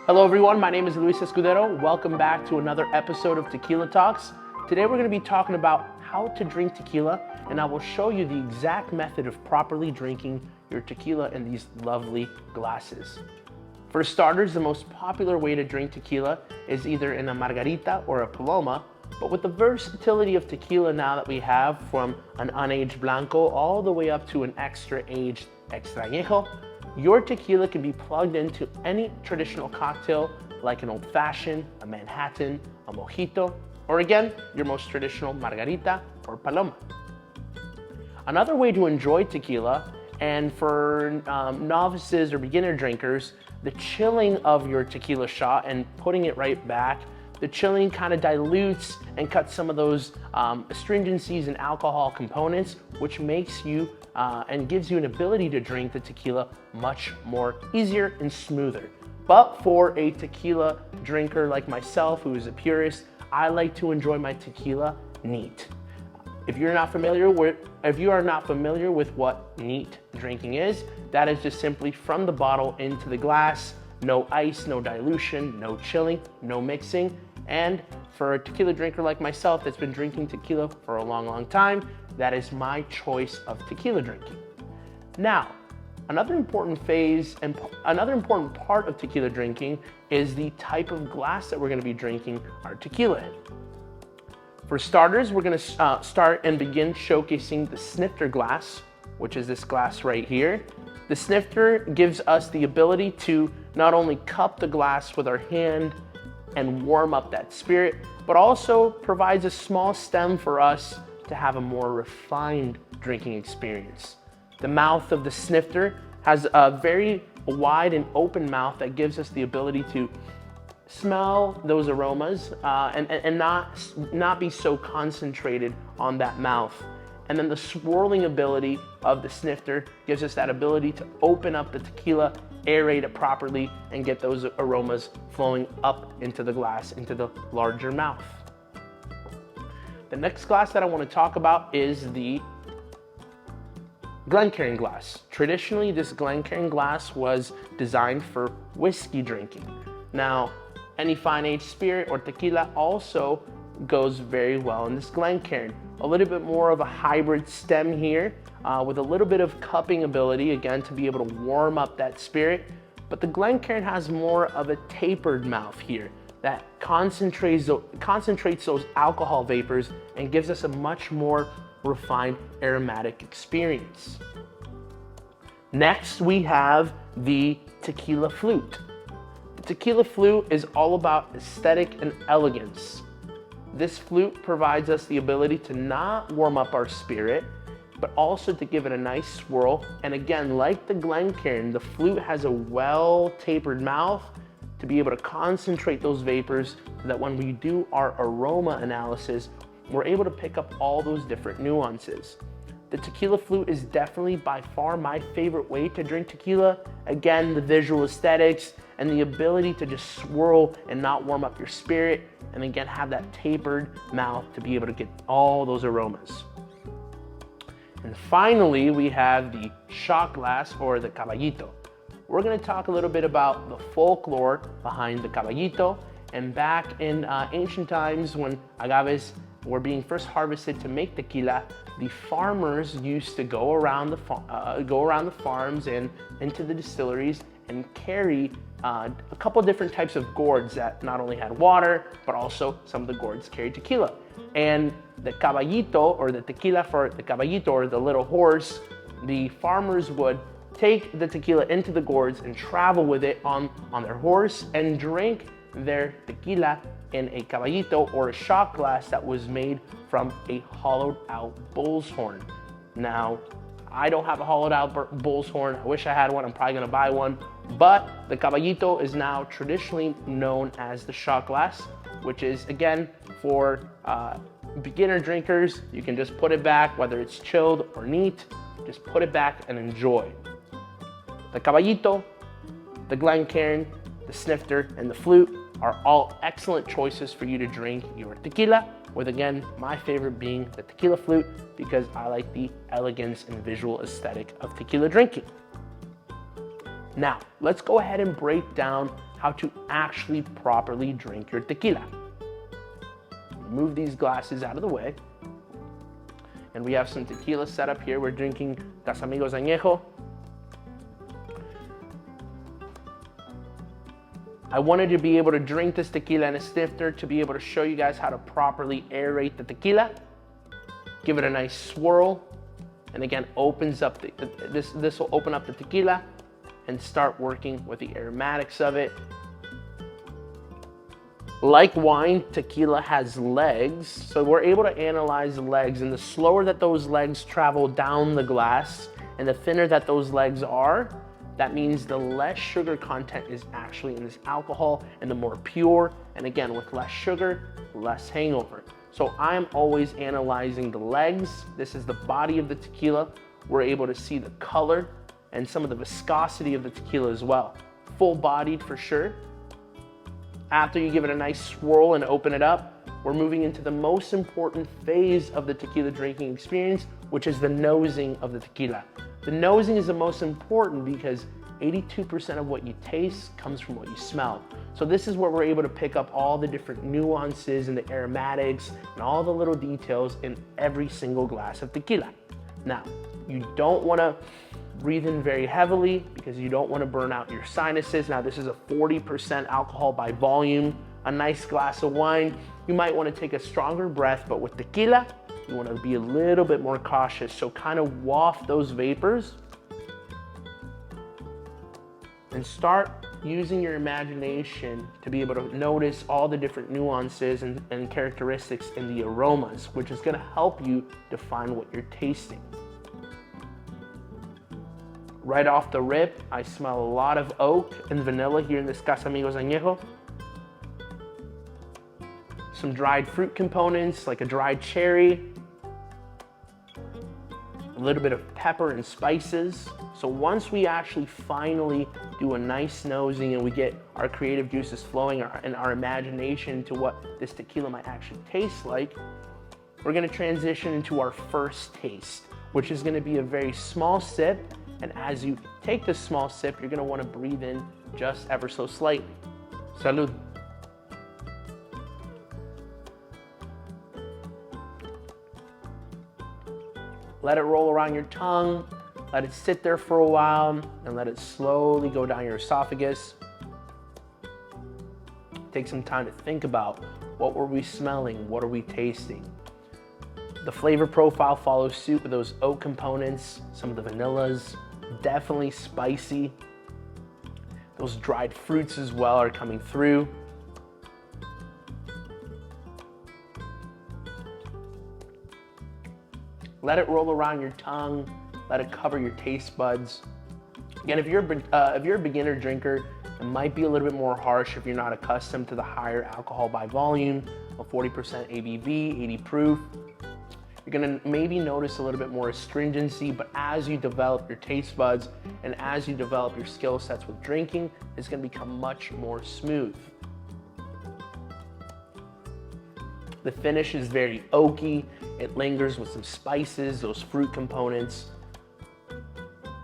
Hello everyone, my name is Luis Escudero. Welcome back to another episode of Tequila Talks. Today we're going to be talking about how to drink tequila, and I will show you the exact method of properly drinking your tequila in these lovely glasses. For starters, the most popular way to drink tequila is either in a margarita or a paloma, but with the versatility of tequila now that we have, from an unaged blanco all the way up to an extra aged extrañejo, your tequila can be plugged into any traditional cocktail like an old fashioned, a Manhattan, a mojito, or again, your most traditional margarita or paloma. Another way to enjoy tequila, and for novices or beginner drinkers, the chilling of your tequila shot and putting it right back, the chilling kind of dilutes and cuts some of those astringencies and alcohol components, which makes you and gives you an ability to drink the tequila much more easier and smoother. But for a tequila drinker like myself, who is a purist, I like to enjoy my tequila neat. If you are not familiar with what neat drinking is, that is just simply from the bottle into the glass, no ice, no dilution, no chilling, no mixing. And for a tequila drinker like myself that's been drinking tequila for a long time, that is my choice of tequila drinking. Now, another important phase and another important part of tequila drinking is the type of glass that we're going to be drinking our tequila in. For starters, we're going to start and begin showcasing the snifter glass, which is this glass right here. The snifter gives us the ability to not only cup the glass with our hand and warm up that spirit, but also provides a small stem for us to have a more refined drinking experience. The mouth of the snifter has a very wide and open mouth that gives us the ability to smell those aromas and not be so concentrated on that mouth. And then the swirling ability of the snifter gives us that ability to open up the tequila, aerate it properly, and get those aromas flowing up into the glass, into the larger mouth. The next glass that I want to talk about is the Glencairn glass. Traditionally, this Glencairn glass was designed for whiskey drinking. Now, any fine aged spirit or tequila also goes very well in this Glencairn. A little bit more of a hybrid stem here with a little bit of cupping ability, again, to be able to warm up that spirit. But the Glencairn has more of a tapered mouth here that concentrates those alcohol vapors and gives us a much more refined aromatic experience. Next, we have the tequila flute. The tequila flute is all about aesthetic and elegance. This flute provides us the ability to not warm up our spirit, but also to give it a nice swirl. And again, like the Glencairn, the flute has a well-tapered mouth to be able to concentrate those vapors so that when we do our aroma analysis, we're able to pick up all those different nuances. The tequila flute is definitely by far my favorite way to drink tequila. Again, the visual aesthetics and the ability to just swirl and not warm up your spirit, and again have that tapered mouth to be able to get all those aromas. And finally, we have the shot glass or the caballito. We're going to talk a little bit about the folklore behind the caballito. And back in ancient times, when agaves were being first harvested to make tequila, the farmers used to go around the farms and into the distilleries and carry a couple different types of gourds that not only had water, but also some of the gourds carried tequila. And the caballito, or the tequila for the caballito, or the little horse, the farmers would take the tequila into the gourds and travel with it on their horse and drink their tequila in a caballito, or a shot glass that was made from a hollowed out bull's horn. Now, I don't have a hollowed out bull's horn. I wish I had one. I'm probably gonna buy one. But the caballito is now traditionally known as the shot glass, which is, again, for beginner drinkers. You can just put it back, whether it's chilled or neat, just put it back and enjoy. The caballito, the Glencairn, the snifter, and the flute are all excellent choices for you to drink your tequila, with, again, my favorite being the tequila flute, because I like the elegance and visual aesthetic of tequila drinking. Now, let's go ahead and break down how to actually properly drink your tequila. Move these glasses out of the way. And we have some tequila set up here. We're drinking Casamigos Añejo. I wanted to be able to drink this tequila in a snifter to be able to show you guys how to properly aerate the tequila. Give it a nice swirl. And again, opens up this will open up the tequila and start working with the aromatics of it. Like wine, tequila has legs, so we're able to analyze the legs, and the slower that those legs travel down the glass and the thinner that those legs are, that means the less sugar content is actually in this alcohol and the more pure, and again, with less sugar, less hangover. So I'm always analyzing the legs. This is the body of the tequila. We're able to see the color and some of the viscosity of the tequila as well. Full-bodied for sure. After you give it a nice swirl and open it up, we're moving into the most important phase of the tequila drinking experience, which is the nosing of the tequila. The nosing is the most important because 82% of what you taste comes from what you smell. So this is where we're able to pick up all the different nuances and the aromatics and all the little details in every single glass of tequila. Now, you don't want to breathe in very heavily because you don't want to burn out your sinuses. Now, this is a 40% alcohol by volume, a nice glass of wine. You might want to take a stronger breath, but with tequila, you want to be a little bit more cautious. So kind of waft those vapors and start using your imagination to be able to notice all the different nuances and characteristics in the aromas, which is going to help you define what you're tasting. Right off the rip, I smell a lot of oak and vanilla here in this Casamigos Añejo. Some dried fruit components like a dried cherry, a little bit of pepper and spices. So once we actually finally do a nice nosing and we get our creative juices flowing and our imagination to what this tequila might actually taste like, we're gonna transition into our first taste, which is gonna be a very small sip. And as you take this small sip, you're gonna wanna breathe in just ever so slightly. Salud. Let it roll around your tongue, let it sit there for a while, and let it slowly go down your esophagus. Take some time to think about what were we smelling, what are we tasting. The flavor profile follows suit with those oak components, some of the vanillas, definitely spicy. Those dried fruits as well are coming through. Let it roll around your tongue, let it cover your taste buds. Again, if you're a beginner drinker, it might be a little bit more harsh if you're not accustomed to the higher alcohol by volume of 40% ABV, 80 proof. You're gonna maybe notice a little bit more astringency, but as you develop your taste buds and as you develop your skill sets with drinking, it's gonna become much more smooth. The finish is very oaky. It lingers with some spices, those fruit components.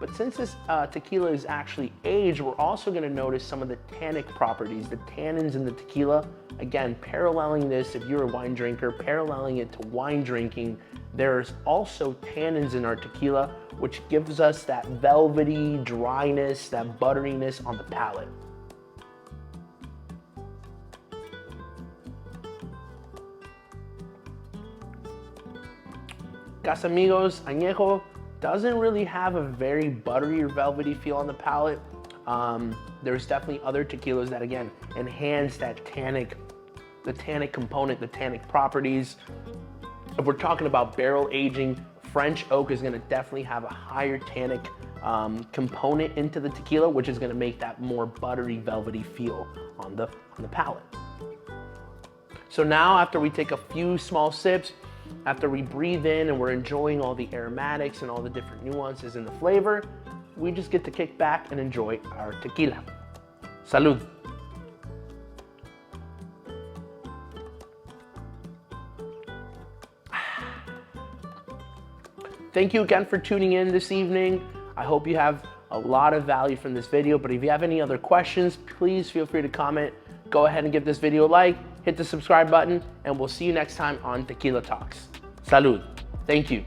But since this tequila is actually aged, we're also gonna notice some of the tannic properties, the tannins in the tequila. Again, paralleling this, if you're a wine drinker, paralleling it to wine drinking, there's also tannins in our tequila, which gives us that velvety dryness, that butteriness on the palate. Casamigos Añejo doesn't really have a very buttery or velvety feel on the palate. There's definitely other tequilas that, again, enhance that the tannic component, the tannic properties. If we're talking about barrel aging, French oak is gonna definitely have a higher tannic component into the tequila, which is gonna make that more buttery, velvety feel on the palate. So now, after we take a few small sips, after we breathe in and we're enjoying all the aromatics and all the different nuances in the flavor, we just get to kick back and enjoy our tequila. Salud. Thank you again for tuning in this evening. I hope you have a lot of value from this video. But if you have any other questions, please feel free to comment. Go ahead and give this video a like, hit the subscribe button, and we'll see you next time on Tequila Talks. Salud. Thank you.